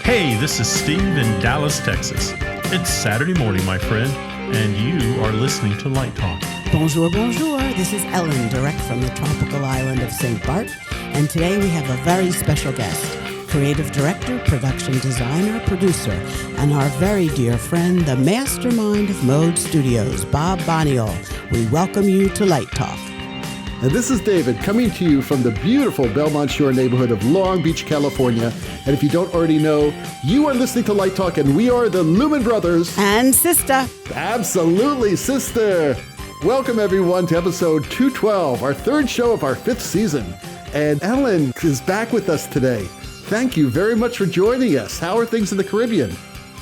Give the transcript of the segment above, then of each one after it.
Hey, this is Steve in Dallas, Texas. It's Saturday morning, my friend, and you are listening to Light Talk. Bonjour, bonjour. This is Ellen, direct from the tropical island of St. Bart, and today we have a very special guest, creative director, production designer, producer, and our very dear friend, the mastermind of Mode Studios, Bob Bonniol. We welcome you to Light Talk. And this is David coming to you from the beautiful Belmont Shore neighborhood of Long Beach, California. And if you don't already know, you are listening to Light Talk, and we are the Lumen Brothers. And SIstah. Absolutely, sister. Welcome, everyone, to episode 212, our third show of our fifth season. And Ellen is back with us today. Thank you very much for joining us. How are things in the Caribbean?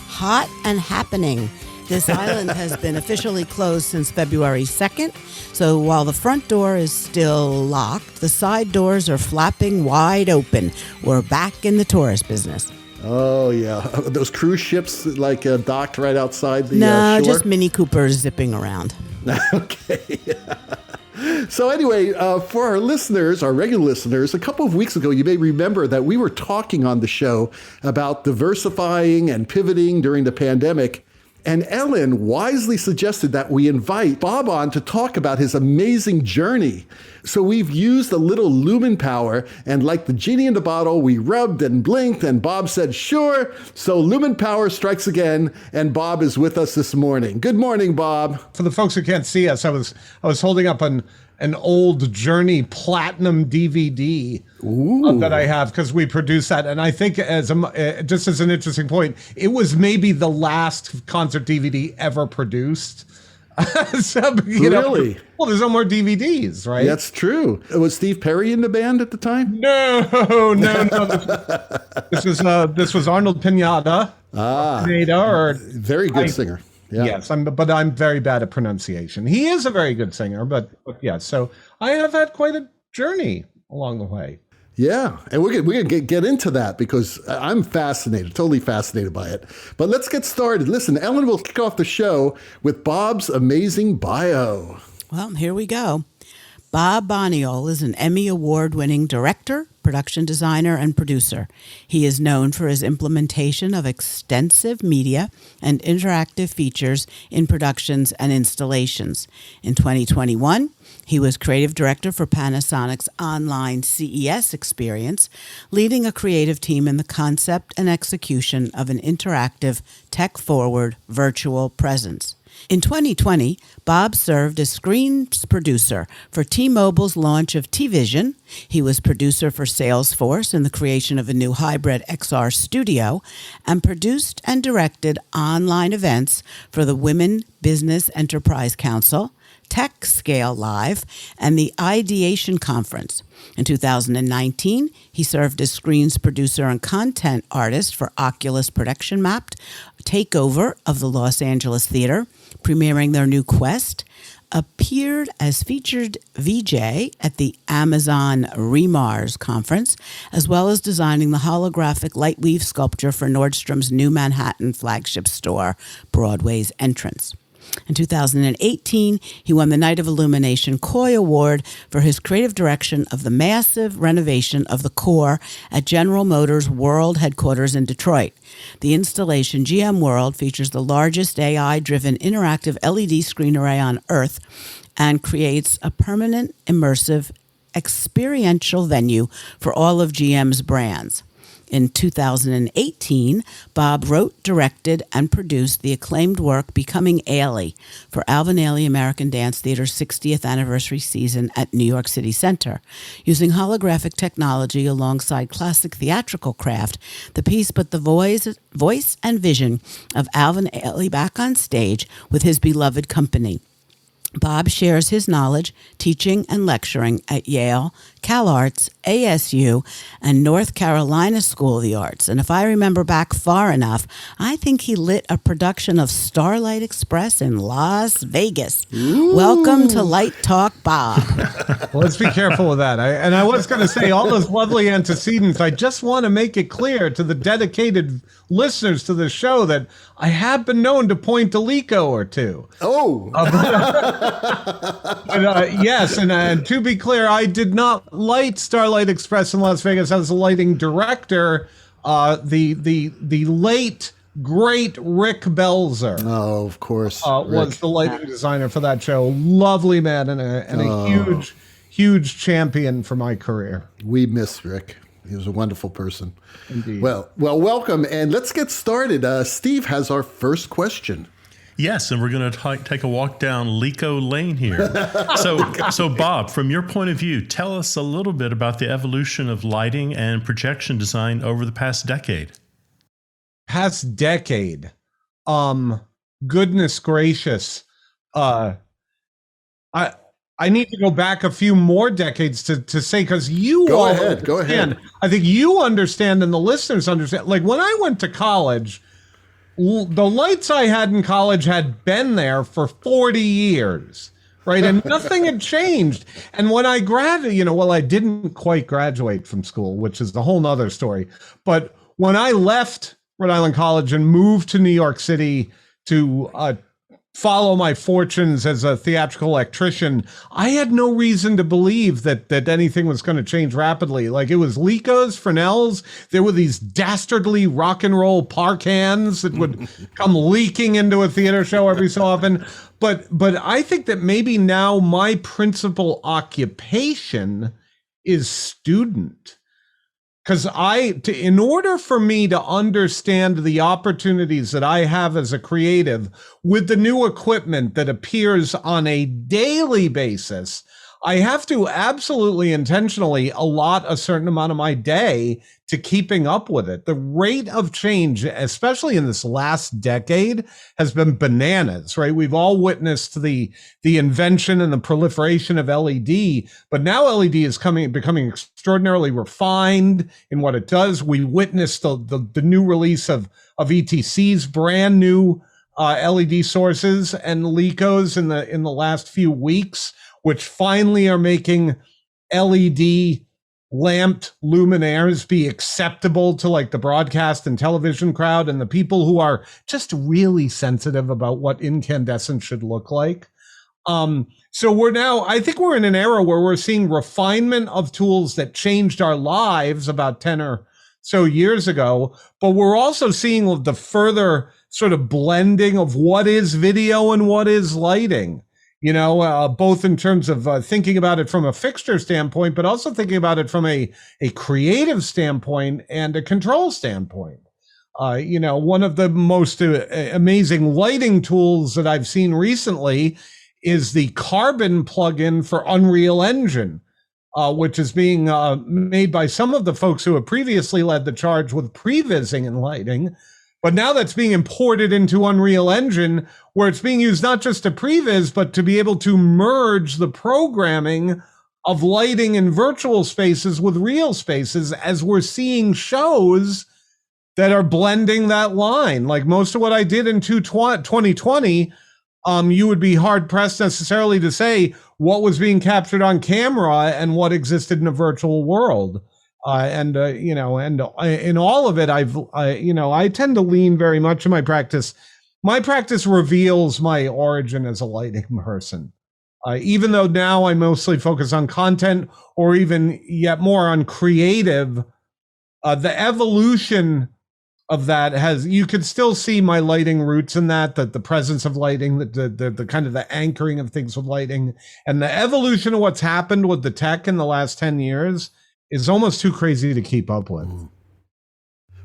Hot and happening. This island has been officially closed since February 2nd, so while the front door is still locked, the side doors are flapping wide open. We're back in the tourist business. Oh, yeah. Those cruise ships docked right outside the No, shore? just Mini Coopers zipping around. Okay. So anyway, for our listeners, our regular listeners, a couple of weeks ago, you may remember that we were talking on the show about diversifying and pivoting during the pandemic. And Ellen wisely suggested that we invite Bob on to talk about his amazing journey. So we've used a little lumen power, and like the genie in the bottle, we rubbed and blinked, and Bob said, sure. So lumen power strikes again, and Bob is with us this morning. Good morning, Bob. For the folks who can't see us, I was holding up an old Journey Platinum DVD that I have because we produced that, and I think just as an interesting point, it was maybe the last concert DVD ever produced. So, really? Well, there's no more DVDs, right? That's true. Was Steve Perry in the band at the time? No. This was Arnold Pineda. Very good singer. Yeah. Yes, but I'm very bad at pronunciation. He is a very good singer, but yeah. So I have had quite a journey along the way. Yeah, and we're gonna get into that because I'm fascinated, totally fascinated by it. But let's get started. Listen, Ellen will kick off the show with Bob's amazing bio. Well, here we go. Bob Bonniol is an Emmy Award-winning director, production designer, and producer. He is known for his implementation of extensive media and interactive features in productions and installations. In 2021, he was creative director for Panasonic's online CES experience, leading a creative team in the concept and execution of an interactive, tech-forward virtual presence. In 2020, Bob served as screen producer for T-Mobile's launch of T-Vision. He was producer for Salesforce in the creation of a new hybrid XR studio, and produced and directed online events for the Women Business Enterprise Council, Tech Scale Live, and the Ideation Conference. In 2019, he served as screens producer and content artist for Oculus Production Mapped, Takeover of the Los Angeles Theater, premiering their new Quest, appeared as featured VJ at the Amazon Remars conference, as well as designing the holographic Lightweave sculpture for Nordstrom's new Manhattan flagship store, Broadway's entrance. In 2018, he won the Night of Illumination Coy Award for his creative direction of the massive renovation of the core at General Motors World headquarters in Detroit. The installation, GM World, features the largest AI-driven interactive LED screen array on Earth and creates a permanent, immersive, experiential venue for all of GM's brands. In 2018, Bob wrote, directed, and produced the acclaimed work Becoming Ailey for Alvin Ailey American Dance Theater's 60th anniversary season at New York City Center. Using holographic technology alongside classic theatrical craft, the piece put the voice and vision of Alvin Ailey back on stage with his beloved company. Bob shares his knowledge, teaching and lecturing at Yale, CalArts, ASU, and North Carolina School of the Arts. And if I remember back far enough, I think he lit a production of Starlight Express in Las Vegas. Ooh. Welcome to Light Talk, Bob. Well, let's be careful with that. I was going to say all those lovely antecedents. I just want to make it clear to the dedicated listeners to the show that I have been known to point to Leko or two. Oh. Yes, and to be clear, I did not light Starlight Express in Las Vegas. I was the lighting director The late great Rick Belzer. Oh, of course. Was the lighting designer for that show. Lovely man and a huge champion for my career. We miss Rick. He was a wonderful person. Indeed. Well, welcome. And let's get started. Steve has our first question. Yes, and we're going to take a walk down Leko Lane here. So Bob, from your point of view, tell us a little bit about the evolution of lighting and projection design over the past decade. Past decade. Goodness gracious. I need to go back a few more decades to say, because go ahead. I think you understand and the listeners understand. Like when I went to college, the lights I had in college had been there for 40 years, right? And nothing had changed. And when I graduated, I didn't quite graduate from school, which is a whole nother story. But when I left Rhode Island College and moved to New York City to follow my fortunes as a theatrical electrician, I had no reason to believe that anything was going to change rapidly. Like it was Lekos, Fresnels. There were these dastardly rock and roll parkans that would come leaking into a theater show every so often. But I think that maybe now my principal occupation is student. Because in order for me to understand the opportunities that I have as a creative with the new equipment that appears on a daily basis, I have to absolutely intentionally allot a certain amount of my day to keeping up with it. The rate of change, especially in this last decade, has been bananas, right? We've all witnessed the invention and the proliferation of LED, but now LED is becoming extraordinarily refined in what it does. We witnessed the new release of ETC's brand new LED sources and Lekos in the last few weeks, which finally are making LED lamped luminaires be acceptable to like the broadcast and television crowd and the people who are just really sensitive about what incandescent should look like. So I think we're in an era where we're seeing refinement of tools that changed our lives about 10 or so years ago, but we're also seeing the further sort of blending of what is video and what is lighting. Both in terms of thinking about it from a fixture standpoint, but also thinking about it from a creative standpoint and a control standpoint. One of the most amazing lighting tools that I've seen recently is the Carbon plugin for Unreal Engine, which is being made by some of the folks who have previously led the charge with prevising and lighting. But now that's being imported into Unreal Engine, where it's being used not just to previs, but to be able to merge the programming of lighting in virtual spaces with real spaces, as we're seeing shows that are blending that line. Like most of what I did in 2020, you would be hard-pressed necessarily to say what was being captured on camera and what existed in a virtual world. And in all of it, I tend to lean very much in my practice. My practice reveals my origin as a lighting person. Even though now I mostly focus on content or even yet more on creative, the evolution of that you could still see my lighting roots in that the presence of lighting, the kind of the anchoring of things with lighting, and the evolution of what's happened with the tech in the last 10 years is almost too crazy to keep up with. Well,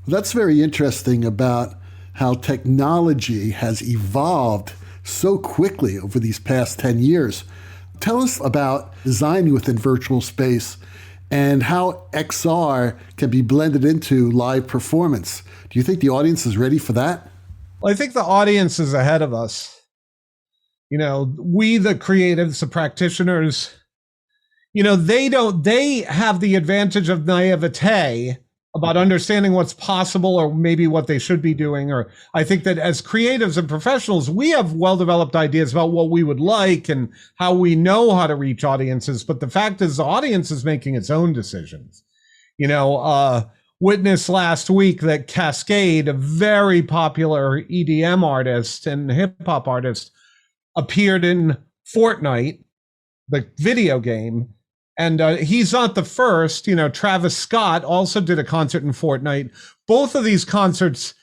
that's very interesting about how technology has evolved so quickly over these past 10 years. Tell us about designing within virtual space and how XR can be blended into live performance. Do you think the audience is ready for that? Well, I think the audience is ahead of us. We, the creatives, the practitioners, they have the advantage of naivete about understanding what's possible or maybe what they should be doing. Or I think that as creatives and professionals, we have well-developed ideas about what we would like and how we know how to reach audiences. But the fact is the audience is making its own decisions. Witness last week that Cascade, a very popular EDM artist and hip hop artist, appeared in Fortnite, the video game, And he's not the first. Travis Scott also did a concert in Fortnite. Both of these concerts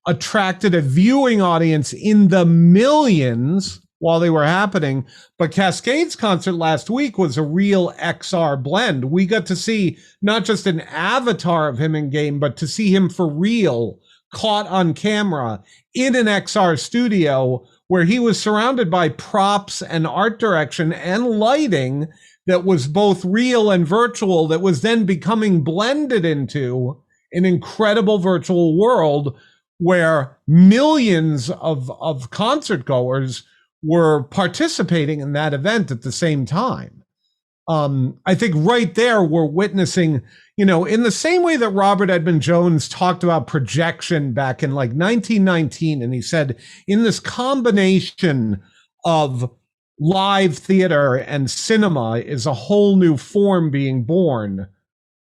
attracted a viewing audience in the millions while they were happening. But Cascade's concert last week was a real XR blend. We got to see not just an avatar of him in game, but to see him for real, caught on camera in an XR studio where he was surrounded by props and art direction and lighting that was both real and virtual, that was then becoming blended into an incredible virtual world where millions of concert goers were participating in that event at the same time. I think right there we're witnessing, in the same way that Robert Edmund Jones talked about projection back in like 1919, and he said, in this combination of live theater and cinema is a whole new form being born.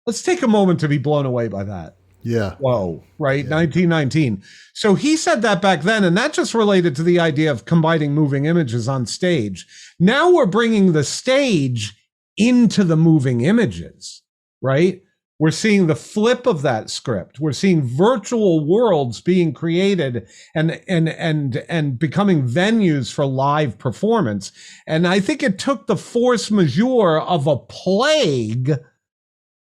Let's take a moment to be blown away by that. Yeah. Whoa, right? Yeah. 1919. So he said that back then, and that just related to the idea of combining moving images on stage. Now we're bringing the stage into the moving images, right? We're seeing the flip of that script. We're seeing virtual worlds being created and becoming venues for live performance. And I think it took the force majeure of a plague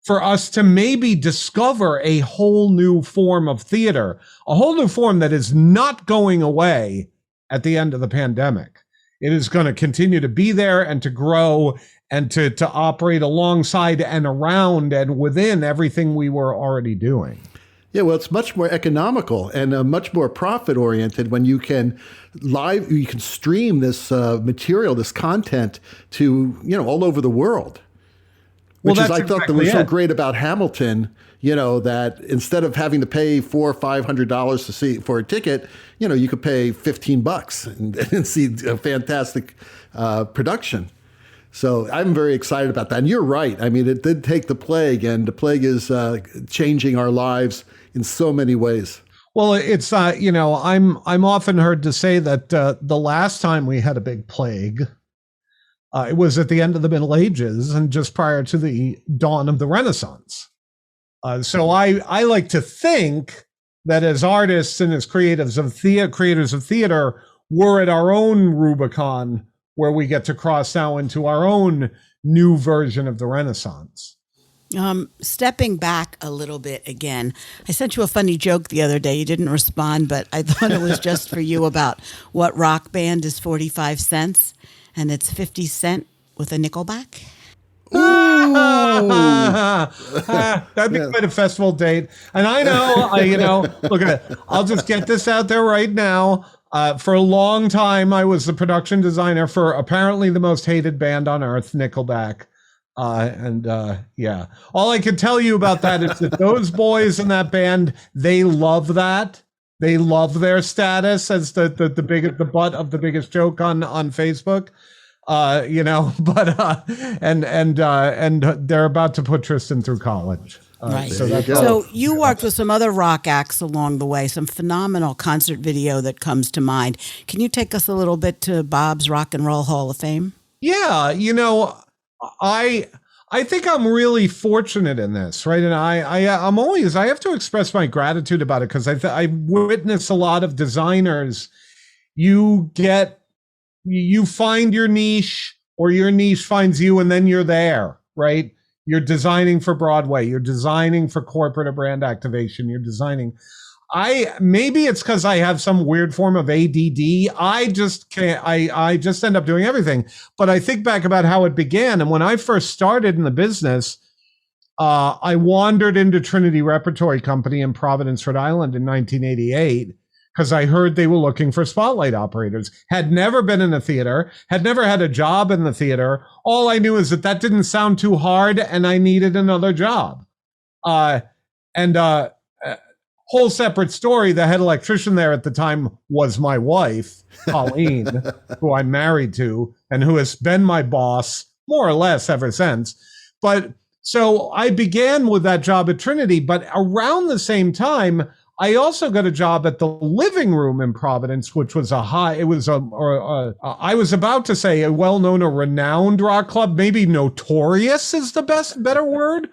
for us to maybe discover a whole new form of theater, a whole new form that is not going away at the end of the pandemic. It is going to continue to be there and to grow and to operate alongside and around and within everything we were already doing. Yeah, well, it's much more economical and much more profit oriented when you can stream this material, this content to, all over the world. Which is, I thought that was so great about Hamilton, that instead of having to pay $400 or $500 to see for a ticket, you could pay $15 and see a fantastic production. So I'm very excited about that. And you're right. I mean, it did take the plague, and the plague is changing our lives in so many ways. Well, it's, I'm often heard to say that the last time we had a big plague, it was at the end of the Middle Ages and just prior to the dawn of the Renaissance. So I like to think that as artists and as creators of theater, we're at our own Rubicon where we get to cross now into our own new version of the Renaissance. Stepping back a little bit again, I sent you a funny joke the other day. You didn't respond, but I thought it was just for you about what rock band is 45 cents. And it's 50 Cent with a Nickleback. That'd be quite a festival date. And I know, look at it. I'll just get this out there right now. For a long time, I was the production designer for apparently the most hated band on earth, Nickleback. Yeah, all I can tell you about that is that those boys in that band, they love that. They love their status as the butt of the biggest joke on Facebook, and they're about to put Tristan through college. Right. So you worked with some other rock acts along the way, some phenomenal concert video that comes to mind. Can you take us a little bit to Bob's Rock and Roll Hall of Fame? Yeah, I think I'm really fortunate in this, right? And I have to express my gratitude about it because I witness a lot of designers. You find your niche, or your niche finds you, and then you're there, right? You're designing for Broadway. You're designing for corporate or brand activation. You're designing. Maybe it's because I have some weird form of ADD. I just can't. I just end up doing everything. But I think back about how it began, and when I first started in the business, I wandered into Trinity Repertory Company in Providence, Rhode Island, in 1988 because I heard they were looking for spotlight operators. Had never been in a theater. Had never had a job in the theater. All I knew is that didn't sound too hard, and I needed another job. Whole separate story. The head electrician there at the time was my wife, Colleen, who I'm married to and who has been my boss more or less ever since. But so I began with that job at Trinity, but around the same time, I also got a job at the Living Room in Providence, which was I was about to say a well-known or renowned rock club. Maybe notorious is the better word.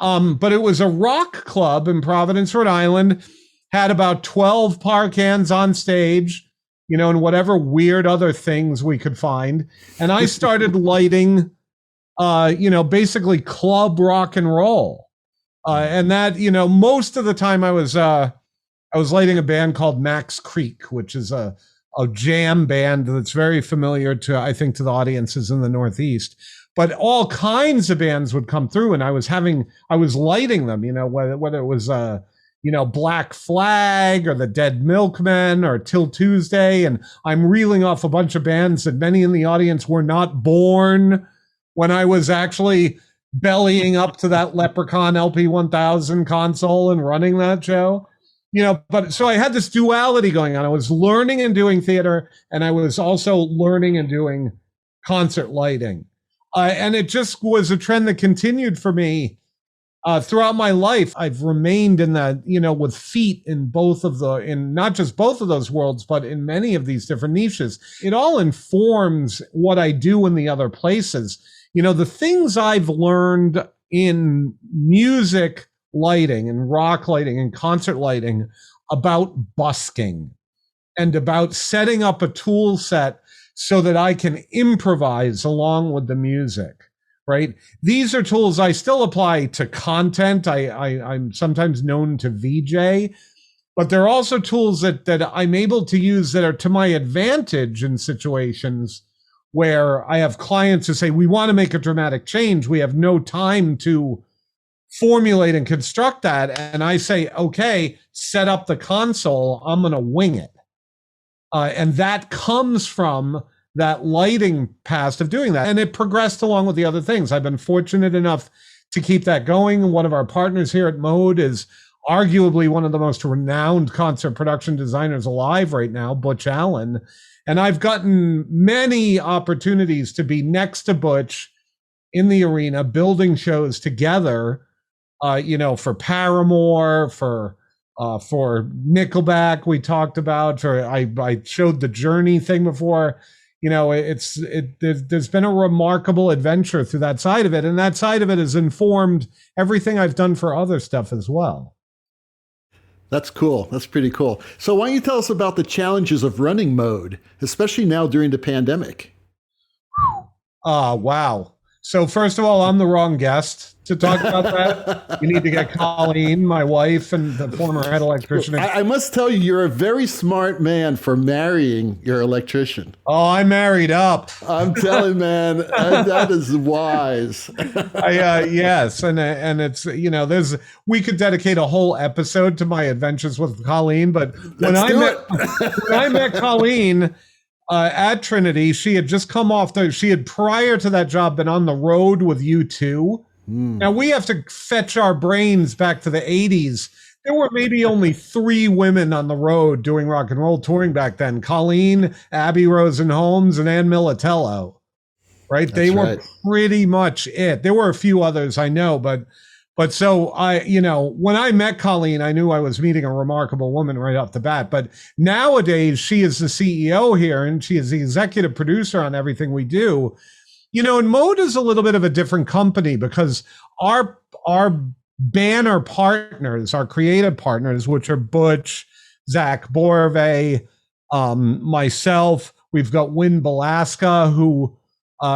But it was a rock club in Providence, Rhode Island, had about 12 parkans on stage, and whatever weird other things we could find. And I started lighting, basically club rock and roll. And that, most of the time I was lighting a band called Max Creek, which is a jam band that's very familiar to, I think, to the audiences in the Northeast. But all kinds of bands would come through, and I was lighting them, whether it was, Black Flag or the Dead Milkmen or Till Tuesday. And I'm reeling off a bunch of bands that many in the audience were not born when I was actually bellying up to that Leprechaun LP 1000 console and running that show. But so I had this duality going on. I was learning and doing theater, and I was also learning and doing concert lighting. And it just was a trend that continued for me throughout my life. I've remained in that, with feet in not just both of those worlds, but in many of these different niches. It all informs what I do in the other places. The things I've learned in music lighting and rock lighting and concert lighting about busking and about setting up a tool set so that I can improvise along with the music, right? These are tools I still apply to content. I'm sometimes known to VJ, but they're also tools that I'm able to use that are to my advantage in situations where I have clients who say, we want to make a dramatic change. We have no time to formulate and construct that. And I say, okay, set up the console. I'm going to wing it. And that comes from that lighting past of doing that. And it progressed along with the other things. I've been fortunate enough to keep that going. One of our partners here at Mode is arguably one of the most renowned concert production designers alive right now, Butch Allen. And I've gotten many opportunities to be next to Butch in the arena, building shows together, for Paramore, for Nickleback we talked about, or I showed the Journey thing before. There's been a remarkable adventure through that side of it, and that side of it has informed everything I've done for other stuff as well. That's cool. That's pretty cool. So why don't you tell us about the challenges of running Mode, especially now during the pandemic? Wow. So first of all, I'm the wrong guest to talk about that. You need to get Colleen, my wife, and the former head electrician. I must tell you, you're a very smart man for marrying your electrician. Oh, I married up. I'm telling, man, that is wise. Yes, and it's we could dedicate a whole episode to my adventures with Colleen. But when I met Colleen at Trinity, she had just come off she had prior to that job been on the road with U2. Now we have to fetch our brains back to the 80s. There were maybe only 3 women on the road doing rock and roll touring back then: Colleen, Abby Rosen-Holmes, and Ann Militello. Right? They were pretty much it. There were a few others I know, but so when I met Colleen, I knew I was meeting a remarkable woman right off the bat. But nowadays, she is the CEO here, and she is the executive producer on everything we do. And Mode is a little bit of a different company because our banner partners, our creative partners, which are Butch, Zach Borve, myself, we've got Win Balaska, who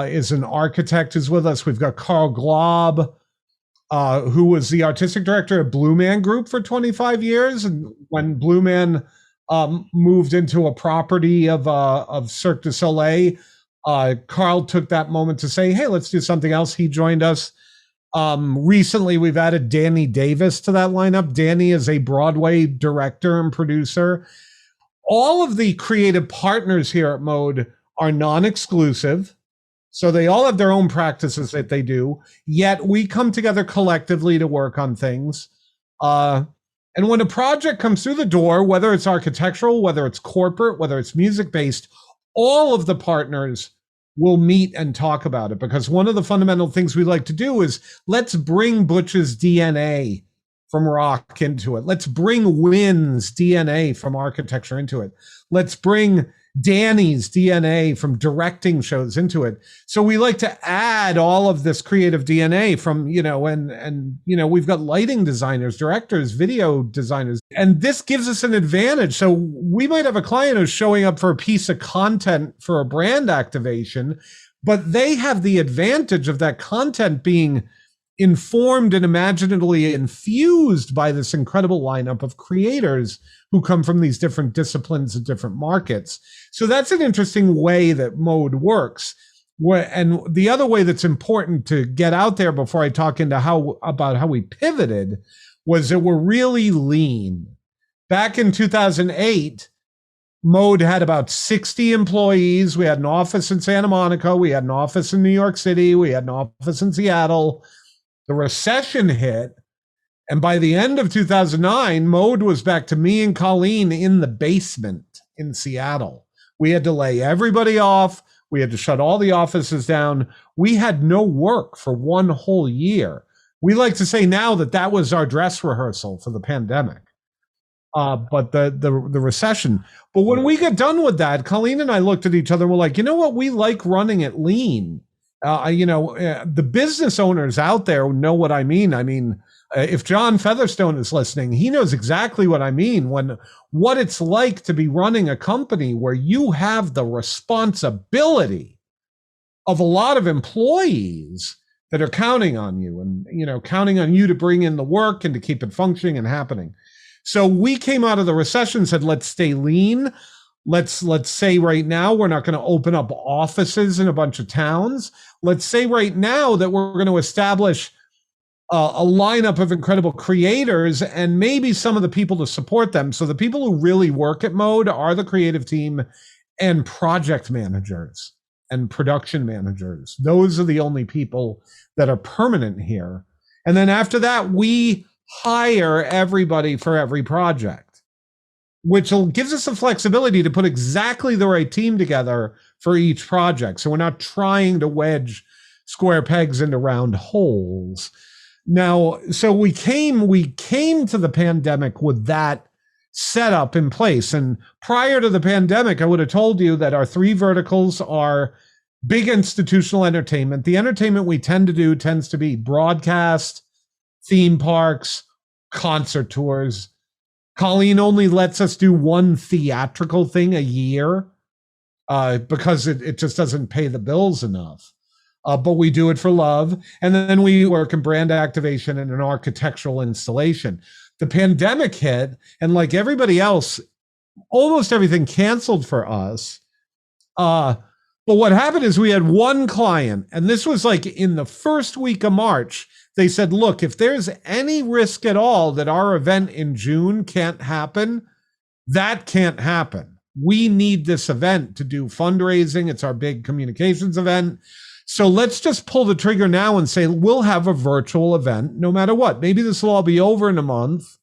is an architect, who's with us. We've got Carl Glob, who was the artistic director at Blue Man Group for 25 years. And when Blue Man moved into a property of Cirque du Soleil, Carl took that moment to say, hey, let's do something else. He joined us. Recently, we've added Danny Davis to that lineup. Danny is a Broadway director and producer. All of the creative partners here at Mode are non-exclusive. So they all have their own practices that they do, yet we come together collectively to work on things. And when a project comes through the door, whether it's architectural, whether it's corporate, whether it's music-based, all of the partners will meet and talk about it, because one of the fundamental things we like to do is let's bring Butch's DNA from rock into it. Let's bring Wynn's DNA from architecture into it. Let's bring Danny's DNA from directing shows into it. So we like to add all of this creative DNA from, and we've got lighting designers, directors, video designers, and this gives us an advantage. So we might have a client who's showing up for a piece of content for a brand activation, but they have the advantage of that content being informed and imaginatively infused by this incredible lineup of creators who come from these different disciplines and different markets. So that's an interesting way that mode works. And the other way that's important to get out there before I talk into about how we pivoted was that we're really lean. Back in 2008, Mode had about 60 employees. We had an office in Santa Monica. We had an office in New York City. We had an office in Seattle. The recession hit, and by the end of 2009, Mode was back to me and Colleen in the basement in Seattle. We had to lay everybody off. We had to shut all the offices down. We had no work for one whole year. We like to say now that was our dress rehearsal for the pandemic, but the recession. But when we got done with that, Colleen and I looked at each other and we're like, you know what? We like running it lean. The business owners out there know what I mean. I mean, if John Featherstone is listening, he knows exactly what I mean when what it's like to be running a company where you have the responsibility of a lot of employees that are counting on you and, counting on you to bring in the work and to keep it functioning and happening. So we came out of the recession and said, let's stay lean. Let's say right now we're not going to open up offices in a bunch of towns. Let's say right now that we're going to establish a lineup of incredible creators and maybe some of the people to support them. So the people who really work at Mode are the creative team and project managers and production managers. Those are the only people that are permanent here. And then after that, we hire everybody for every project, which gives us the flexibility to put exactly the right team together for each project. So we're not trying to wedge square pegs into round holes. Now, so we came to the pandemic with that setup in place. And prior to the pandemic, I would have told you that our three verticals are big institutional entertainment. The entertainment we tend to do tends to be broadcast, theme parks, concert tours. Colleen only lets us do one theatrical thing a year because it just doesn't pay the bills enough. But we do it for love. And then we work in brand activation and an architectural installation. The pandemic hit, and like everybody else, almost everything canceled for us. But what happened is we had one client, and this was like in the first week of March. They said, look, if there's any risk at all that our event in June can't happen, that can't happen. We need this event to do fundraising. It's our big communications event. So let's just pull the trigger now and say, we'll have a virtual event no matter what. Maybe this will all be over in a month,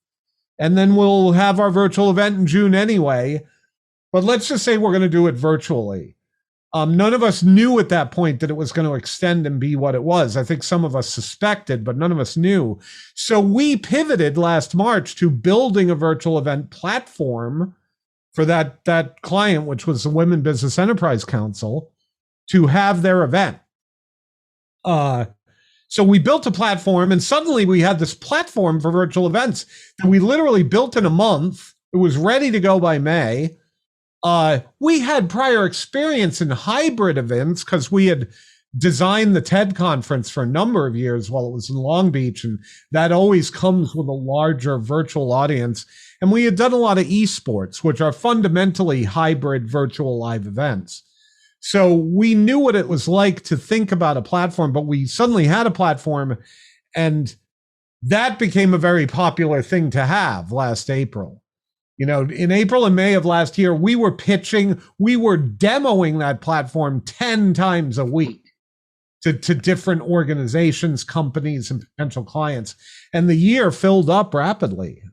and then we'll have our virtual event in June anyway. But let's just say we're going to do it virtually. None of us knew at that point that it was going to extend and be what it was. I think some of us suspected, but none of us knew. So we pivoted last March to building a virtual event platform for that client, which was the Women Business Enterprise Council, to have their event. So we built a platform, and suddenly we had this platform for virtual events that we literally built in a month. It was ready to go by May. We had prior experience in hybrid events because we had designed the TED conference for a number of years while it was in Long Beach, and that always comes with a larger virtual audience. And we had done a lot of esports, which are fundamentally hybrid virtual live events. So we knew what it was like to think about a platform, but we suddenly had a platform, and that became a very popular thing to have last April. In April and May of last year, we were demoing that platform 10 times a week to different organizations, companies, and potential clients. And the year filled up rapidly.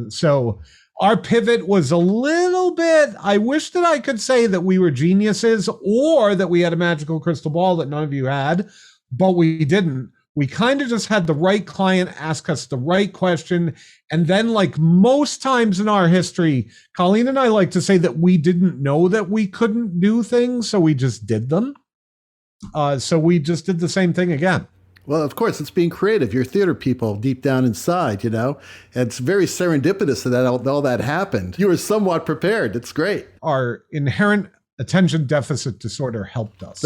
So our pivot was a little bit, I wish that I could say that we were geniuses or that we had a magical crystal ball that none of you had, but we didn't. We kind of just had the right client ask us the right question. And then, like most times in our history, Colleen and I like to say that we didn't know that we couldn't do things, so we just did them. So we just did the same thing again. Well, of course, it's being creative. You're theater people deep down inside, you know. It's very serendipitous that all that happened. You were somewhat prepared. It's great. Our inherent attention deficit disorder helped us.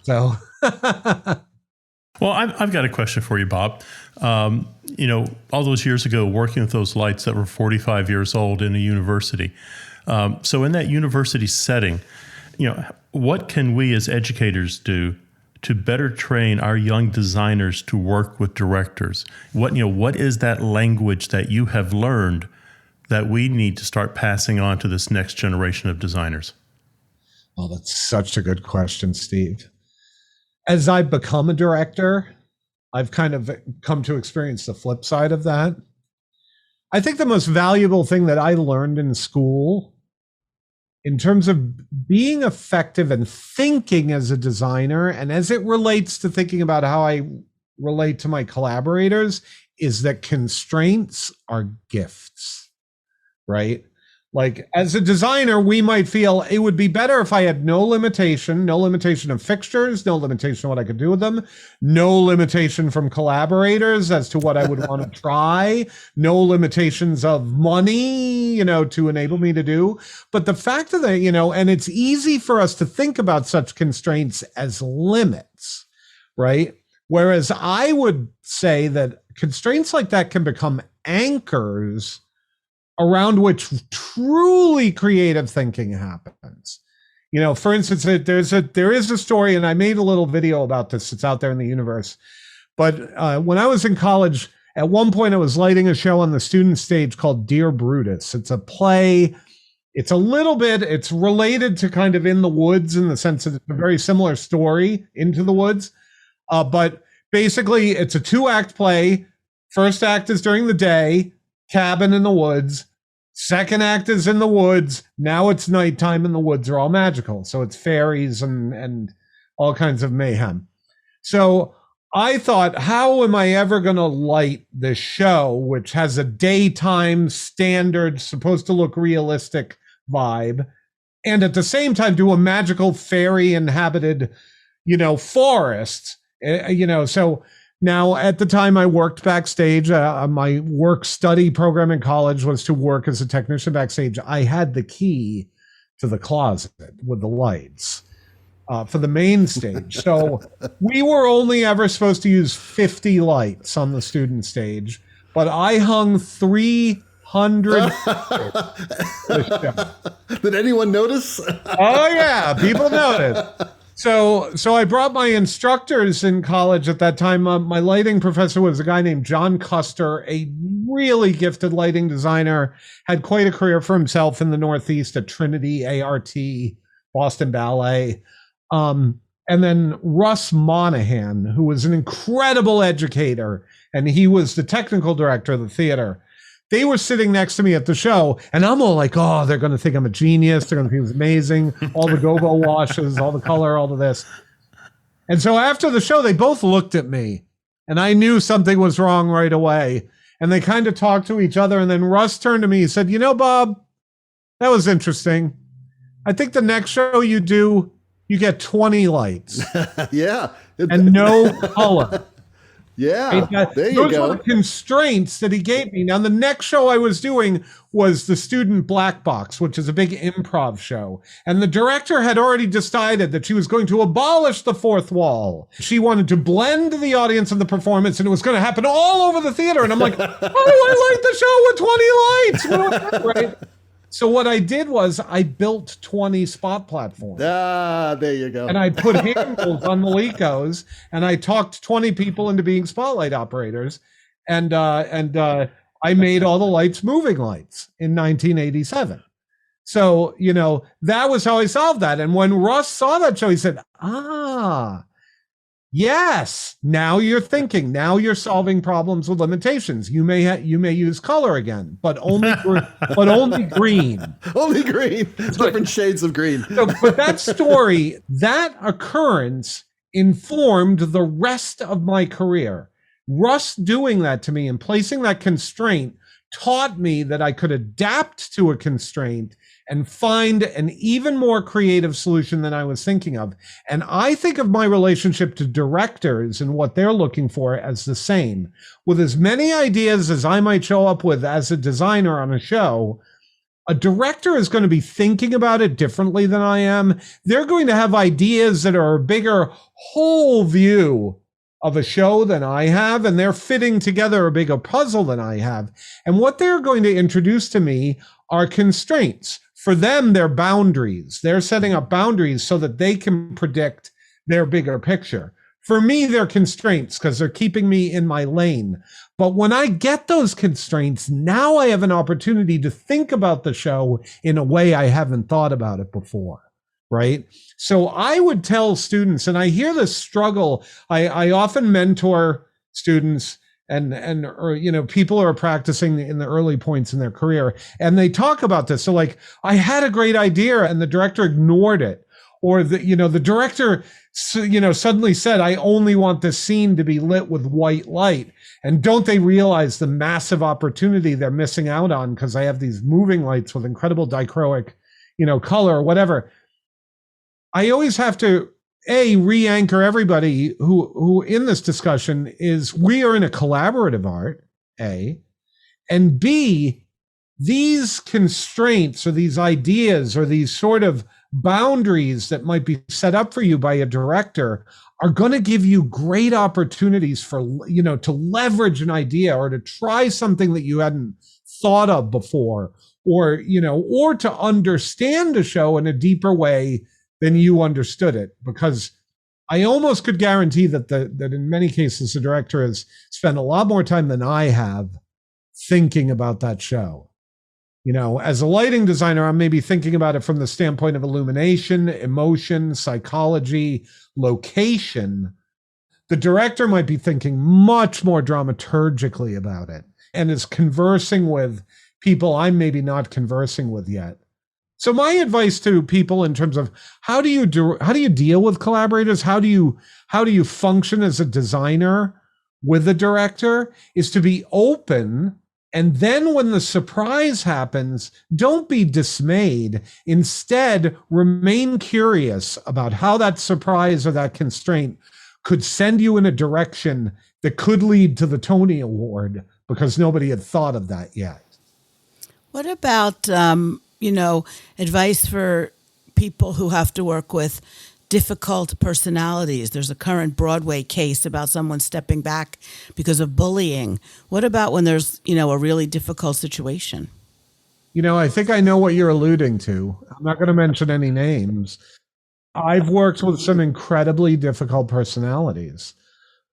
So, well, I've got a question for you, Bob. You know, all those years ago, working with those lights that were 45 years old in a university. So in that university setting, you know, what can we as educators do to better train our young designers to work with directors? What is that language that you have learned that we need to start passing on to this next generation of designers? Well, that's such a good question, Steve. As I've become a director, I've kind of come to experience the flip side of that. I think the most valuable thing that I learned in school in terms of being effective and thinking as a designer, and as it relates to thinking about how I relate to my collaborators, is that constraints are gifts, right? Like as a designer, we might feel it would be better if I had no limitation of fixtures, no limitation of what I could do with them, no limitation from collaborators as to what I would want to try, no limitations of money, you know, to enable me to do. But the fact of that, you know, and it's easy for us to think about such constraints as limits, right? Whereas I would say that constraints like that can become anchors around which truly creative thinking happens. You know, for instance, there is a story, and I made a little video about this. It's out there in the universe. But when I was in college, at one point I was lighting a show on the student stage called Dear Brutus. It's a play. It's related to kind of In the Woods in the sense that it's a very similar story, Into the Woods. But basically, it's a 2-act play. First act is during the day, cabin in the woods. Second act is in the woods. Now it's nighttime and the woods are all magical. So it's fairies and all kinds of mayhem. So I thought, how am I ever going to light this show, which has a daytime standard, supposed to look realistic vibe, and at the same time do a magical fairy inhabited, you know, forest, you know, so now, at the time I worked backstage, my work-study program in college was to work as a technician backstage. I had the key to the closet with the lights for the main stage. So we were only ever supposed to use 50 lights on the student stage, but I hung 300. Did anyone notice? Oh, yeah, people noticed. So I brought my instructors in college at that time. My lighting professor was a guy named John Custer, a really gifted lighting designer, had quite a career for himself in the Northeast at Trinity, ART, Boston Ballet. And then Russ Monahan, who was an incredible educator, and he was the technical director of the theater. They were sitting next to me at the show, and I'm all like, oh, they're going to think I'm a genius. They're going to think it's amazing. All the go-go washes, all the color, all of this. And so after the show, they both looked at me, and I knew something was wrong right away. And they kind of talked to each other, and then Russ turned to me and said, you know, Bob, that was interesting. I think the next show you do, you get 20 lights. Yeah. And no color. Yeah, there you Those go. were the constraints that he gave me. Now, the next show I was doing was the Student Black Box, which is a big improv show. And the director had already decided that she was going to abolish the fourth wall. She wanted to blend the audience and the performance, and it was going to happen all over the theater. And I'm like, how do I light the show with 20 lights? Right? So what I did was I built 20 spot platforms. Ah, there you go. And I put handles on the Lekos, and I talked 20 people into being spotlight operators. And I made all the lights moving lights in 1987. So, you know, that was how I solved that. And when Russ saw that show, he said, yes, now you're thinking. Now you're solving problems with limitations. You may use color again, but only only green. Only green. Different shades of green. So, but that story, that occurrence informed the rest of my career. Russ doing that to me and placing that constraint taught me that I could adapt to a constraint and find an even more creative solution than I was thinking of. And I think of my relationship to directors and what they're looking for as the same. With as many ideas as I might show up with as a designer on a show, a director is going to be thinking about it differently than I am. They're going to have ideas that are a bigger whole view of a show than I have, and they're fitting together a bigger puzzle than I have. And what they're going to introduce to me are constraints. For them, they're boundaries. They're setting up boundaries so that they can predict their bigger picture. For me, they're constraints because they're keeping me in my lane. But when I get those constraints, now I have an opportunity to think about the show in a way I haven't thought about it before, right? So I would tell students, and I hear this struggle. I often mentor students or people who are practicing in the early points in their career, and they talk about this. So like, I had a great idea and the director ignored it. Or the director, suddenly said, I only want this scene to be lit with white light. And don't they realize the massive opportunity they're missing out on because I have these moving lights with incredible dichroic, color or whatever. I always have to, re-anchor everybody who in this discussion is we are in a collaborative art, A, and B, these constraints or these ideas or these sort of boundaries that might be set up for you by a director are going to give you great opportunities for, to leverage an idea or to try something that you hadn't thought of before, or to understand a show in a deeper way than you understood it. Because I almost could guarantee that in many cases, the director has spent a lot more time than I have thinking about that show. As a lighting designer, I'm maybe thinking about it from the standpoint of illumination, emotion, psychology, location. The director might be thinking much more dramaturgically about it and is conversing with people I'm maybe not conversing with yet. So my advice to people in terms of how do you deal with collaborators? How do you function as a designer with a director is to be open. And then when the surprise happens, don't be dismayed. Instead, remain curious about how that surprise or that constraint could send you in a direction that could lead to the Tony Award because nobody had thought of that yet. What about, advice for people who have to work with difficult personalities? There's a current Broadway case about someone stepping back because of bullying. What about when there's, a really difficult situation? I think I know what you're alluding to. I'm not going to mention any names. I've worked with some incredibly difficult personalities.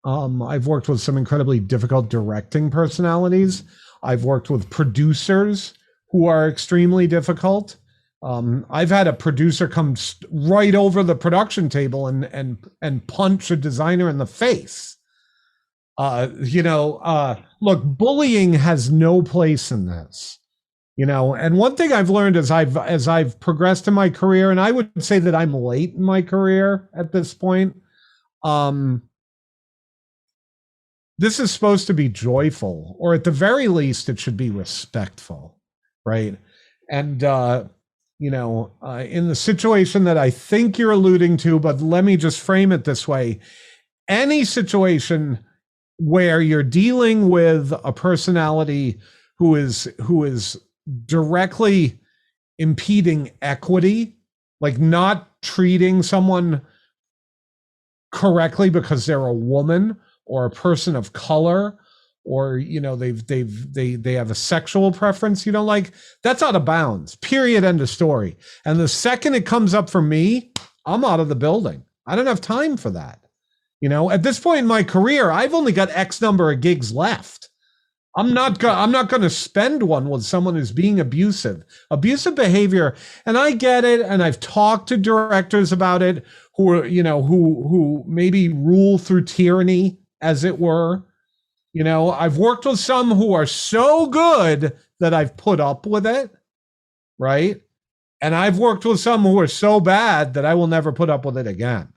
I've worked with some incredibly difficult directing personalities. I've worked with producers who are extremely difficult. I've had a producer come right over the production table and punch a designer in the face. Look, bullying has no place in this. And one thing I've learned as I've progressed in my career, and I would say that I'm late in my career at this point. This is supposed to be joyful, or at the very least, it should be respectful, right? And in the situation that I think you're alluding to, but let me just frame it this way. Any situation where you're dealing with a personality who is directly impeding equity, like not treating someone correctly because they're a woman or a person of color, or they have a sexual preference you don't like, that's out of bounds. Period. End of story. And the second it comes up for me, I'm out of the building. I don't have time for that. At this point in my career, I've only got X number of gigs left. I'm not going to spend one with someone who's being abusive behavior. And I get it. And I've talked to directors about it who are, who maybe rule through tyranny, as it were. I've worked with some who are so good that I've put up with it, right? And I've worked with some who are so bad that I will never put up with it again.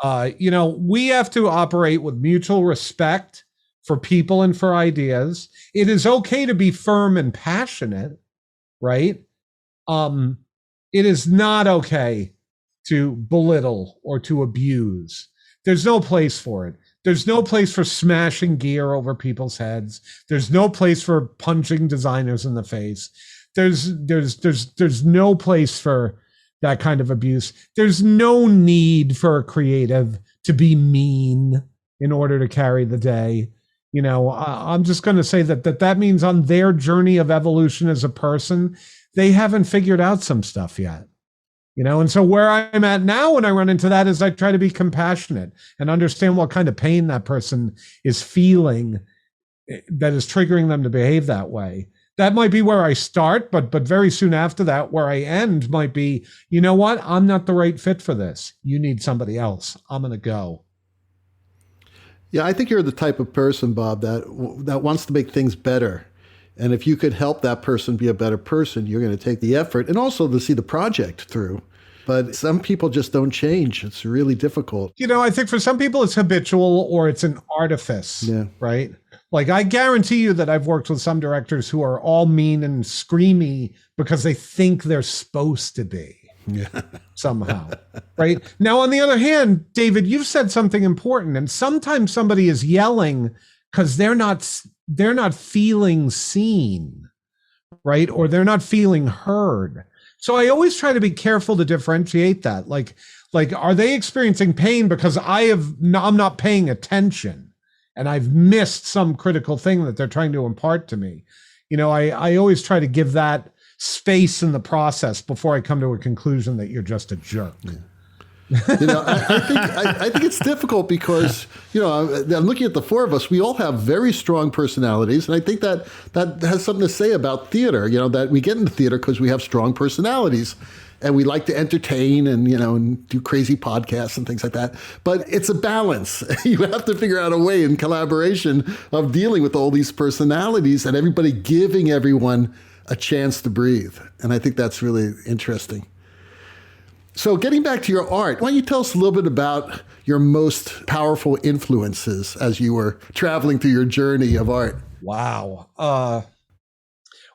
We have to operate with mutual respect for people and for ideas. It is okay to be firm and passionate, right? It is not okay to belittle or to abuse. There's no place for it. There's no place for smashing gear over people's heads. There's no place for punching designers in the face. There's no place for that kind of abuse. There's no need for a creative to be mean in order to carry the day. I'm just going to say that means on their journey of evolution as a person, they haven't figured out some stuff yet. And so where I'm at now when I run into that is I try to be compassionate and understand what kind of pain that person is feeling that is triggering them to behave that way. That might be where I start, but very soon after that, where I end might be, you know what? I'm not the right fit for this. You need somebody else. I'm going to go. Yeah, I think you're the type of person, Bob, that wants to make things better. And if you could help that person be a better person, you're going to take the effort and also to see the project through. But some people just don't change. It's really difficult. I think for some people it's habitual or it's an artifice, right? Like I guarantee you that I've worked with some directors who are all mean and screamy because they think they're supposed to be somehow, right? Now, on the other hand, David, you've said something important, and sometimes somebody is yelling because they're not feeling seen, right? Or they're not feeling heard. So I always try to be careful to differentiate that. Like, are they experiencing pain because I'm not paying attention and I've missed some critical thing that they're trying to impart to me? I always try to give that space in the process before I come to a conclusion that you're just a jerk. Yeah. I think it's difficult because, I'm looking at the four of us, we all have very strong personalities. And I think that has something to say about theater, that we get into theater because we have strong personalities and we like to entertain and do crazy podcasts and things like that. But it's a balance. You have to figure out a way in collaboration of dealing with all these personalities and everybody giving everyone a chance to breathe. And I think that's really interesting. So getting back to your art, why don't you tell us a little bit about your most powerful influences as you were traveling through your journey of art? Wow.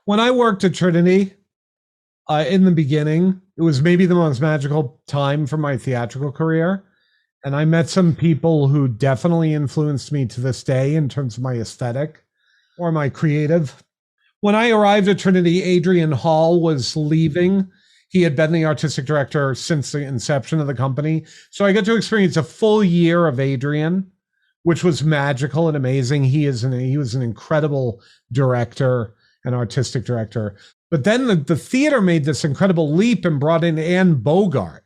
When I worked at Trinity in the beginning, it was maybe the most magical time for my theatrical career. And I met some people who definitely influenced me to this day in terms of my aesthetic or my creative. When I arrived at Trinity, Adrian Hall was leaving. He had been the artistic director since the inception of the company. So I got to experience a full year of Adrian, which was magical and amazing. He was an incredible director and artistic director. But then the theater made this incredible leap and brought in Anne Bogart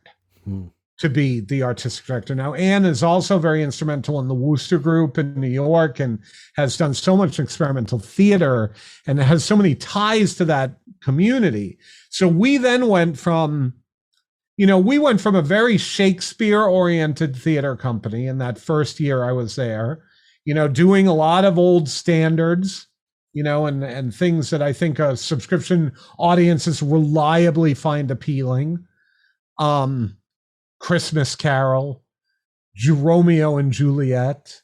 to be the artistic director. Now, Anne is also very instrumental in the Wooster Group in New York and has done so much experimental theater and has so many ties to that community. So we then went from a very Shakespeare-oriented theater company in that first year I was there, doing a lot of old standards, and things that I think subscription audiences reliably find appealing. Christmas Carol, Romeo and Juliet,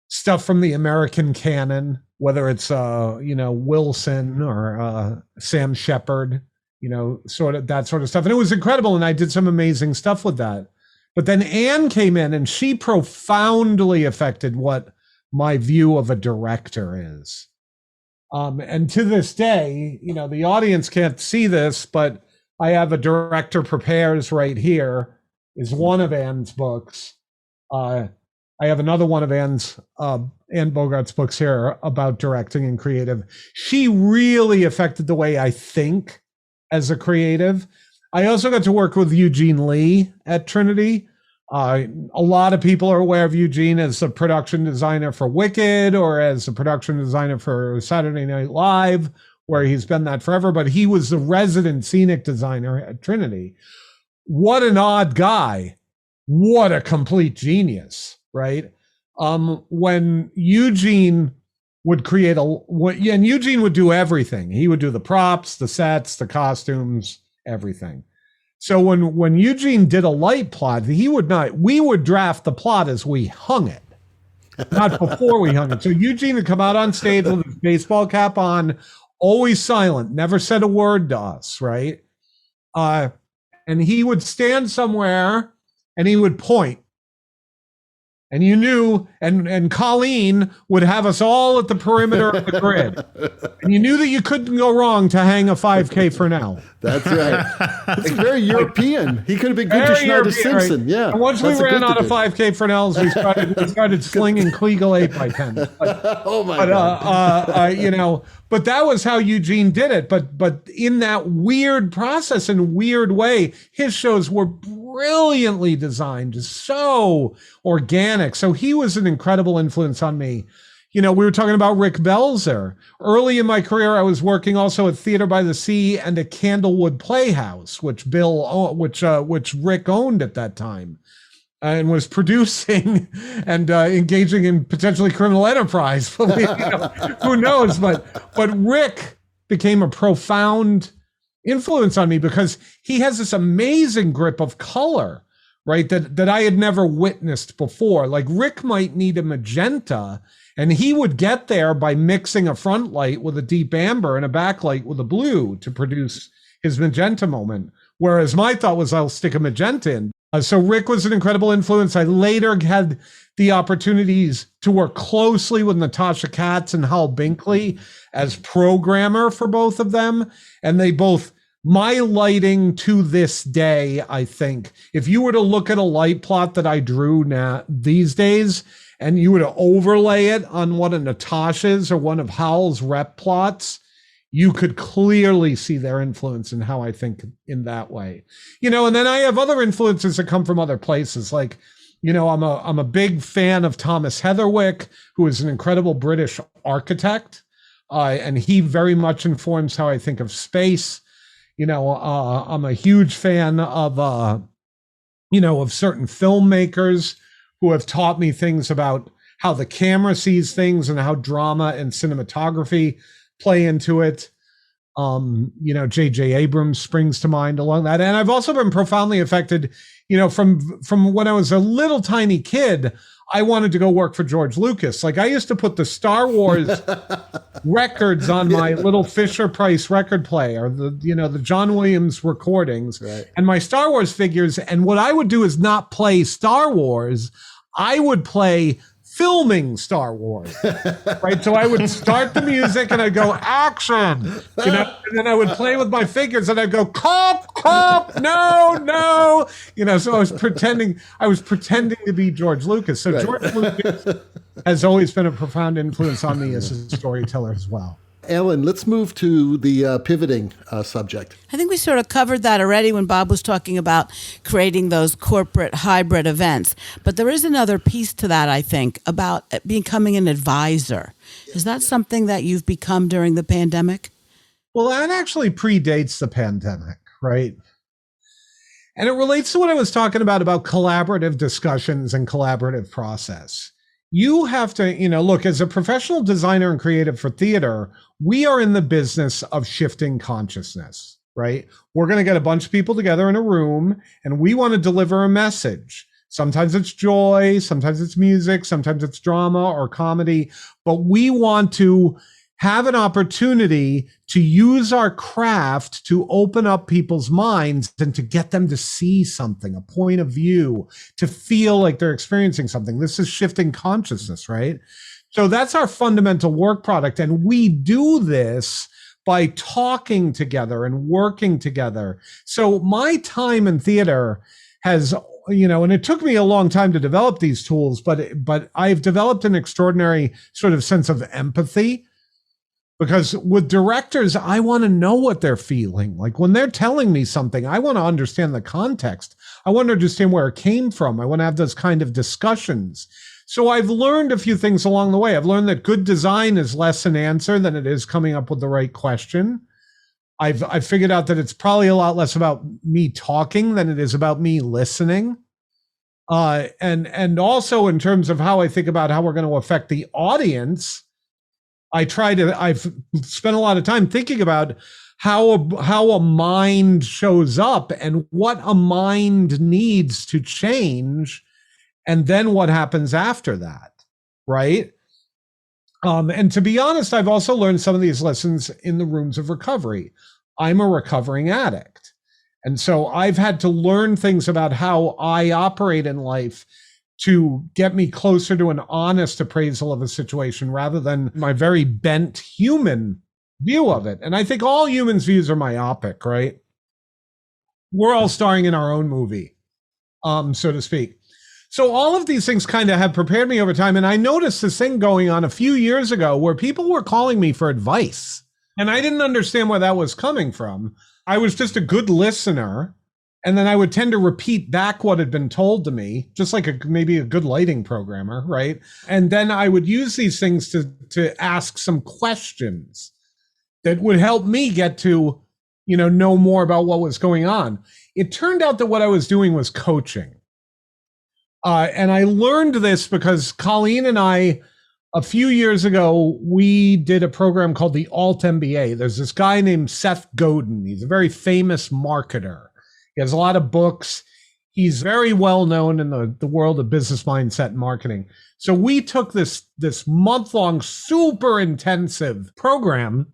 stuff from the American canon, whether it's Wilson or Sam Shepard, sort of that sort of stuff. And it was incredible. And I did some amazing stuff with that. But then Anne came in and she profoundly affected what my view of a director is. And to this day, the audience can't see this, but I have a Director Prepares right here, is one of Anne's books. I have another one of Anne Bogart's books here about directing and creative. She really affected the way I think as a creative. I also got to work with Eugene Lee at Trinity. A lot of people are aware of Eugene as a production designer for Wicked or as a production designer for Saturday Night Live, where he's been that forever, but he was the resident scenic designer at Trinity. What an odd guy. What a complete genius, right? When Eugene would create and Eugene would do everything. He would do the props, the sets, the costumes, everything. So when Eugene did a light plot, we would draft the plot as we hung it, not before we hung it. So Eugene would come out on stage with his baseball cap on, always silent, never said a word to us, right? And he would stand somewhere and he would point. And you knew, and Colleen would have us all at the perimeter of the grid. And you knew that you couldn't go wrong to hang a 5K for now. That's right. It's very European. He could have been good to Schneider Simpson. Right? Yeah. And once we ran out of 5K for nows, we started slinging Kliegel 8x10. Oh my God. But that was how Eugene did it. But in that weird process and weird way, his shows were brilliantly designed, just so organic. So he was an incredible influence on me. We were talking about Rick Belzer. Early in my career, I was working also at Theater by the Sea and at Candlewood Playhouse, which Rick owned at that time, and was producing and engaging in potentially criminal enterprise. Who knows? But Rick became a profound influence on me because he has this amazing grip of color, right? That I had never witnessed before. Like Rick might need a magenta, and he would get there by mixing a front light with a deep amber and a backlight with a blue to produce his magenta moment. Whereas my thought was, I'll stick a magenta in. So Rick was an incredible influence. I later had the opportunities to work closely with Natasha Katz and Hal Binkley as programmer for both of them. And they both, my lighting to this day, I think, if you were to look at a light plot that I drew now these days, and you were to overlay it on one of Natasha's or one of Hal's rep plots, you could clearly see their influence in how I think in that way. And then I have other influences that come from other places. Like, I'm a big fan of Thomas Heatherwick, who is an incredible British architect. And he very much informs how I think of space. I'm a huge fan of certain filmmakers who have taught me things about how the camera sees things and how drama and cinematography play into it. J.J. Abrams springs to mind along that. And I've also been profoundly affected, from when I was a little tiny kid, I wanted to go work for George Lucas. Like I used to put the Star Wars records on my little Fisher-Price record player, the John Williams recordings, right, and my Star Wars figures. And what I would do is not play Star Wars. I would play filming Star Wars, right? So I would start the music and I'd go action, and then I would play with my figures and I'd go cop, no, so I was pretending to be George Lucas. So right. George Lucas has always been a profound influence on me as a storyteller as well. Ellen, let's move to the pivoting subject. I think we sort of covered that already when Bob was talking about creating those corporate hybrid events. But there is another piece to that, I think, about becoming an advisor. Is that something that you've become during the pandemic? Well, that actually predates the pandemic, right? And it relates to what I was talking about collaborative discussions and collaborative process. You have to, look, as a professional designer and creative for theater, we are in the business of shifting consciousness, right? We're going to get a bunch of people together in a room and we want to deliver a message. Sometimes it's joy, sometimes it's music, sometimes it's drama or comedy, but we want to have an opportunity to use our craft to open up people's minds and to get them to see something, a point of view, to feel like they're experiencing something. This is shifting consciousness, right? So that's our fundamental work product. And we do this by talking together and working together. So my time in theater has, and it took me a long time to develop these tools, but I've developed an extraordinary sort of sense of empathy. Because with directors, I want to know what they're feeling. Like when they're telling me something, I want to understand the context. I want to understand where it came from. I want to have those kind of discussions. So I've learned a few things along the way. I've learned that good design is less an answer than it is coming up with the right question. I've figured out that it's probably a lot less about me talking than it is about me listening. And also in terms of how I think about how we're going to affect the audience, I've spent a lot of time thinking about how a mind shows up and what a mind needs to change, and then what happens after that, right? And to be honest, I've also learned some of these lessons in the rooms of recovery. I'm a recovering addict. And so I've had to learn things about how I operate in life to get me closer to an honest appraisal of a situation rather than my very bent human view of it. And I think all humans' views are myopic, right? We're all starring in our own movie, so to speak. So all of these things kind of have prepared me over time. And I noticed this thing going on a few years ago where people were calling me for advice. And I didn't understand where that was coming from. I was just a good listener. And then I would tend to repeat back what had been told to me, just like maybe a good lighting programmer, right? And then I would use these things to ask some questions that would help me get to, know more about what was going on. It turned out that what I was doing was coaching. And I learned this because Colleen and I, a few years ago, we did a program called the Alt MBA. There's this guy named Seth Godin. He's a very famous marketer. He has a lot of books. He's very well known in the world of business mindset and marketing. So we took this month-long, super intensive program.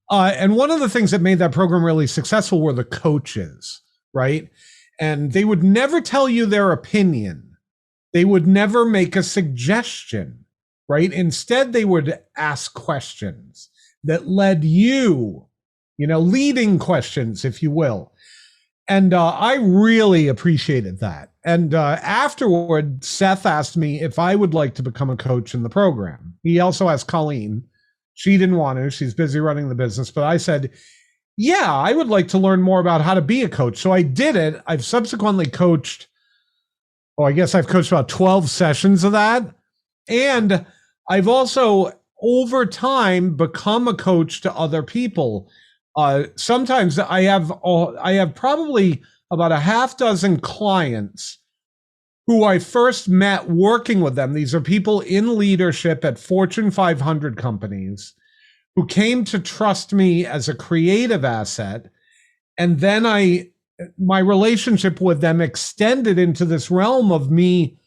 And one of the things that made that program really successful were the coaches, right? And they would never tell you their opinion. They would never make a suggestion, right? Instead, they would ask questions that led you, leading questions, if you will. And I really appreciated that. And afterward, Seth asked me if I would like to become a coach in the program. He also asked Colleen. She didn't want to. She's busy running the business. But I said, yeah, I would like to learn more about how to be a coach. So I did it. I've subsequently coached, I guess I've coached about 12 sessions of that. And I've also, over time, become a coach to other people. Sometimes I have probably about a half dozen clients who I first met working with them. These are people in leadership at Fortune 500 companies who came to trust me as a creative asset. And then my relationship with them extended into this realm of me,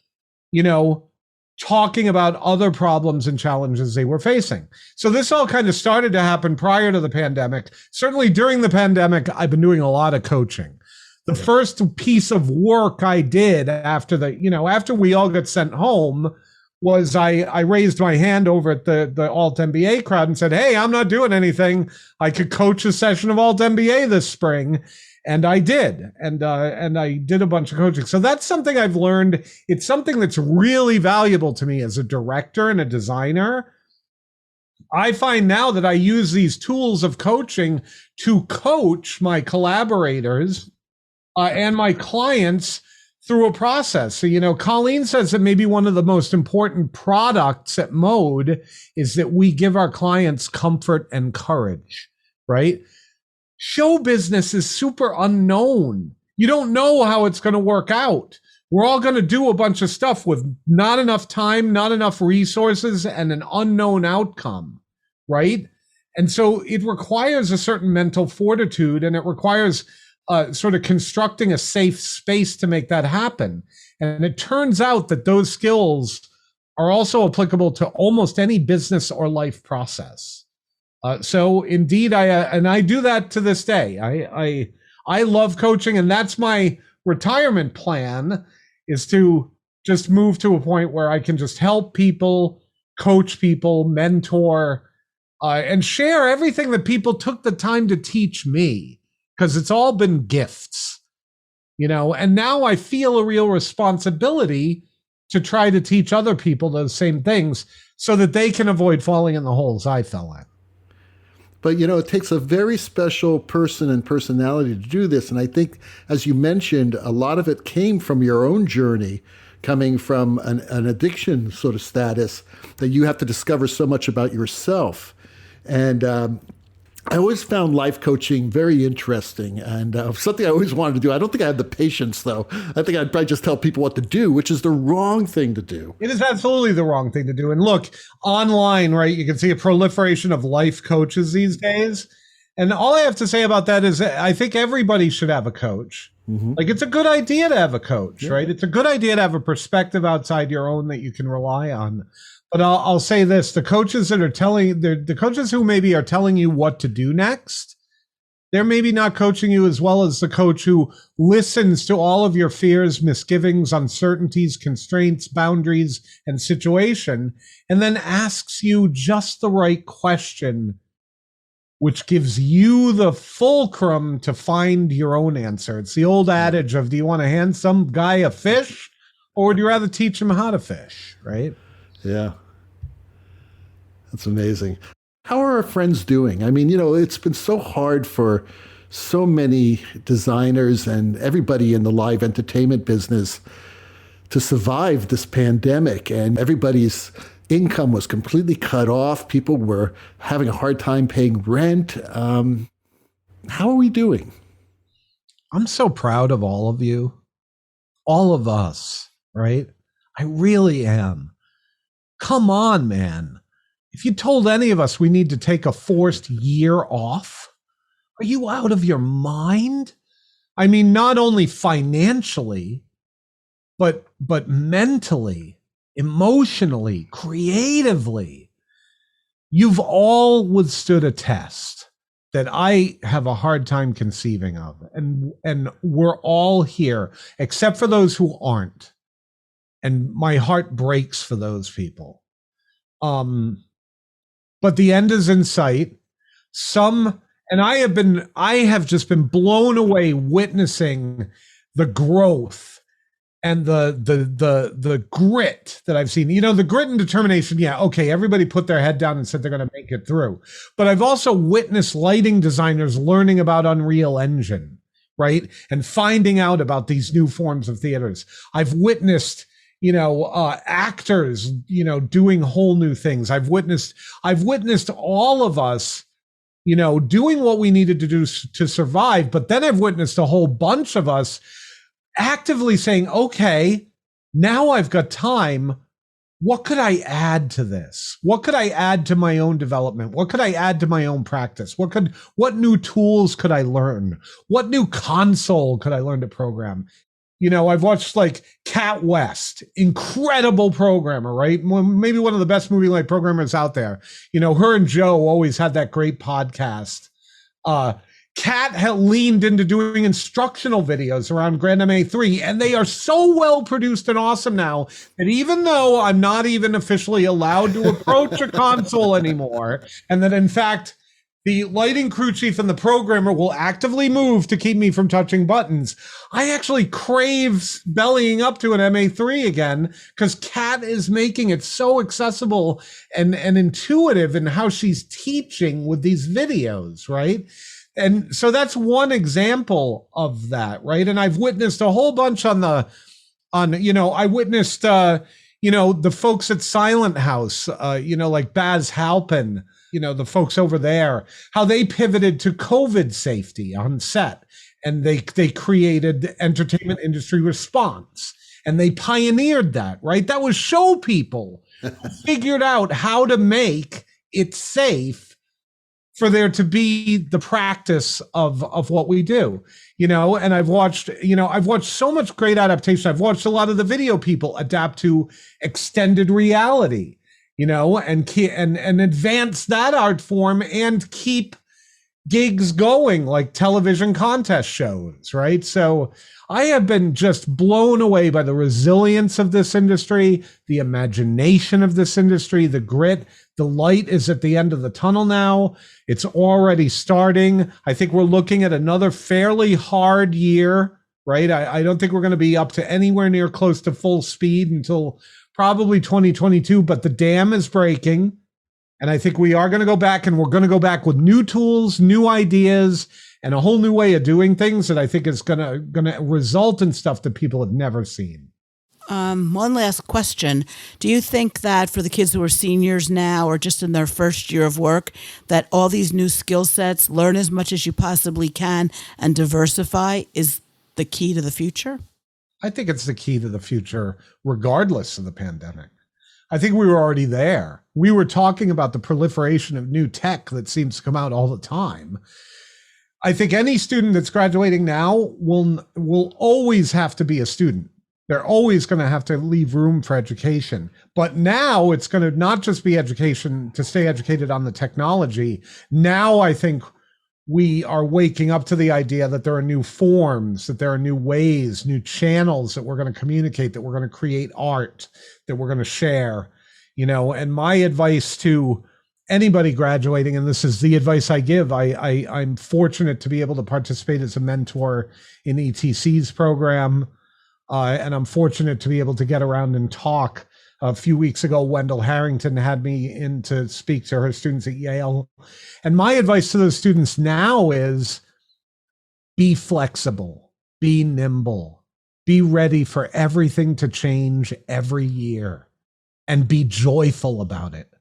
talking about other problems and challenges they were facing. So this all kind of started to happen prior to the pandemic. Certainly during the pandemic, I've been doing a lot of coaching. The first piece of work I did after we all got sent home was I raised my hand over at the Alt MBA crowd and said, hey, I'm not doing anything. I could coach a session of Alt MBA this spring. And I did, and I did a bunch of coaching. So that's something I've learned. It's something that's really valuable to me as a director and a designer. I find now that I use these tools of coaching to coach my collaborators and my clients through a process. So, Colleen says that maybe one of the most important products at Mode is that we give our clients comfort and courage, right? Show business is super unknown. You don't know how it's going to work out. We're all going to do a bunch of stuff with not enough time, not enough resources, and an unknown outcome, right? And so it requires a certain mental fortitude, and it requires sort of constructing a safe space to make that happen. And it turns out that those skills are also applicable to almost any business or life process. So indeed, I do that to this day. I love coaching, and that's my retirement plan, is to just move to a point where I can just help people, coach people, mentor, and share everything that people took the time to teach me, because it's all been gifts, and now I feel a real responsibility to try to teach other people those same things so that they can avoid falling in the holes I fell in. But, it takes a very special person and personality to do this. And I think, as you mentioned, a lot of it came from your own journey, coming from an addiction sort of status, that you have to discover so much about yourself. And I always found life coaching very interesting, and something I always wanted to do. I don't think I have the patience, though. I think I'd probably just tell people what to do, which is the wrong thing to do. It is absolutely the wrong thing to do. And look, online, right, you can see a proliferation of life coaches these days. And all I have to say about that is I think everybody should have a coach. Like, it's a good idea to have a coach, right? It's a good idea to have a perspective outside your own that you can rely on. But I'll say this, the coaches that are the coaches who maybe are telling you what to do next, they're maybe not coaching you as well as the coach who listens to all of your fears, misgivings, uncertainties, constraints, boundaries, and situation, and then asks you just the right question, which gives you the fulcrum to find your own answer. It's the old adage of, do you want to hand some guy a fish, or would you rather teach him how to fish, right? Yeah. That's amazing. How are our friends doing? I mean, it's been so hard for so many designers and everybody in the live entertainment business to survive this pandemic, and everybody's income was completely cut off. People were having a hard time paying rent. How are we doing? I'm so proud of all of you, all of us, right? I really am. Come on, man. If you told any of us we need to take a forced year off, are you out of your mind? I mean, not only financially, but mentally, emotionally, creatively. You've all withstood a test that I have a hard time conceiving of. And we're all here, except for those who aren't. And my heart breaks for those people. But the end is in sight. I have just been blown away witnessing the growth and the grit that I've seen. The grit and determination. Yeah, okay, everybody put their head down and said they're going to make it through. But I've also witnessed lighting designers learning about Unreal Engine, right? And finding out about these new forms of theaters. I've witnessed actors, doing whole new things. I've witnessed all of us, doing what we needed to do to survive. But then I've witnessed a whole bunch of us actively saying, okay, now I've got time. What could I add to this? What could I add to my own development? What could I add to my own practice? What new tools could I learn? What new console could I learn to program? I've watched like Kat West, incredible programmer, right? Maybe one of the best movie light programmers out there. Her and Joe always had that great podcast. Kat had leaned into doing instructional videos around Grand MA3, and they are so well produced and awesome now that even though I'm not even officially allowed to approach a console anymore, and that in fact, the lighting crew chief and the programmer will actively move to keep me from touching buttons, I actually crave bellying up to an MA3 again, because Kat is making it so accessible and intuitive in how she's teaching with these videos, right? And so that's one example of that, right? And I've witnessed a whole bunch I witnessed, the folks at Silent House, like Baz Halpin, the folks over there, how they pivoted to COVID safety on set, and they created entertainment industry response, and they pioneered that, right? That was show people who figured out how to make it safe for there to be the practice of what we do, and I've watched so much great adaptation. I've watched a lot of the video people adapt to extended reality, and advance that art form and keep gigs going, like television contest shows, right? So I have been just blown away by the resilience of this industry, the imagination of this industry, the grit. The light is at the end of the tunnel now. It's already starting. I think we're looking at another fairly hard year, right? I don't think we're going to be up to anywhere near close to full speed until probably 2022, but the dam is breaking. And I think we are going to go back, and we're going to go back with new tools, new ideas, and a whole new way of doing things that I think is going to result in stuff that people have never seen. One last question. Do you think that for the kids who are seniors now or just in their first year of work, that all these new skill sets, learn as much as you possibly can and diversify is the key to the future? I think it's the key to the future, regardless of the pandemic. I think we were already there. We were talking about the proliferation of new tech that seems to come out all the time. I think any student that's graduating now will always have to be a student. They're always going to have to leave room for education. But now it's going to not just be education to stay educated on the technology. Now I think we are waking up to the idea that there are new forms, that there are new ways, new channels that we're going to communicate, that we're going to create art, that we're going to share, and my advice to anybody graduating, and this is the advice I give, I'm fortunate to be able to participate as a mentor in ETC's program. And I'm fortunate to be able to get around and talk. A few weeks ago, Wendell Harrington had me in to speak to her students at Yale. And my advice to those students now is be flexible, be nimble, be ready for everything to change every year, and be joyful about it,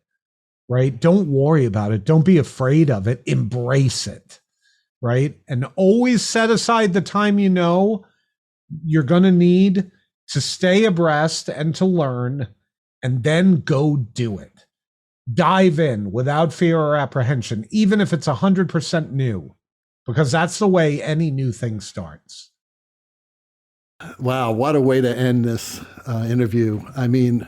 right? Don't worry about it. Don't be afraid of it. Embrace it, right? And always set aside the time you're going to need to stay abreast and to learn, and then go do it. Dive in without fear or apprehension, even if it's 100% new, because that's the way any new thing starts. Wow, what a way to end this interview. I mean,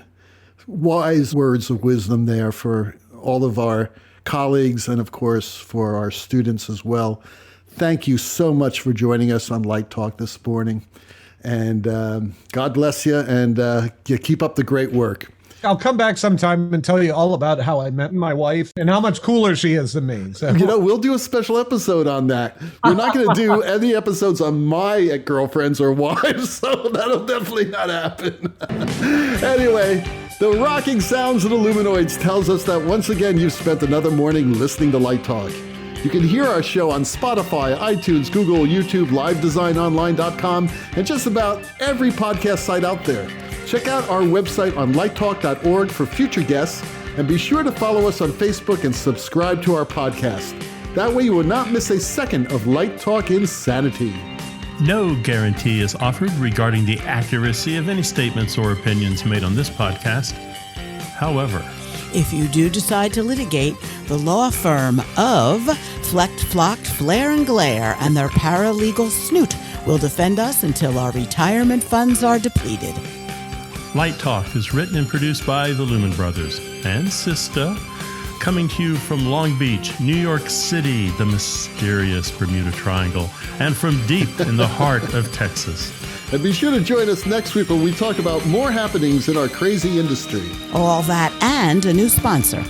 wise words of wisdom there for all of our colleagues and, of course, for our students as well. Thank you so much for joining us on Light Talk this morning. And God bless you, and you keep up the great work. I'll come back sometime and tell you all about how I met my wife and how much cooler she is than me. So. We'll do a special episode on that. We're not going to do any episodes on my girlfriends or wives, so that'll definitely not happen. Anyway, the rocking sounds of the Luminoids tells us that once again you've spent another morning listening to Light Talk. You can hear our show on Spotify, iTunes, Google, YouTube, livedesignonline.com, and just about every podcast site out there. Check out our website on lighttalk.org for future guests, and be sure to follow us on Facebook and subscribe to our podcast. That way you will not miss a second of Light Talk insanity. No guarantee is offered regarding the accuracy of any statements or opinions made on this podcast. However, if you do decide to litigate, the law firm of Flecked, Flocked, Flare, and Glare and their paralegal Snoot will defend us until our retirement funds are depleted. Light Talk is written and produced by the Lumen Brothers and SIstah, coming to you from Long Beach, New York City, the mysterious Bermuda Triangle, and from deep in the heart of Texas. And be sure to join us next week when we talk about more happenings in our crazy industry. All that and a new sponsor.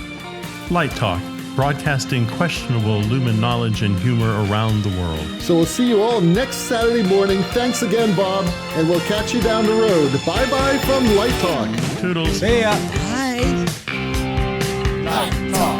Light Talk, broadcasting questionable Lumen knowledge and humor around the world. So we'll see you all next Saturday morning. Thanks again, Bob, and we'll catch you down the road. Bye-bye from Light Talk. Toodles. See ya. Bye. Light Talk.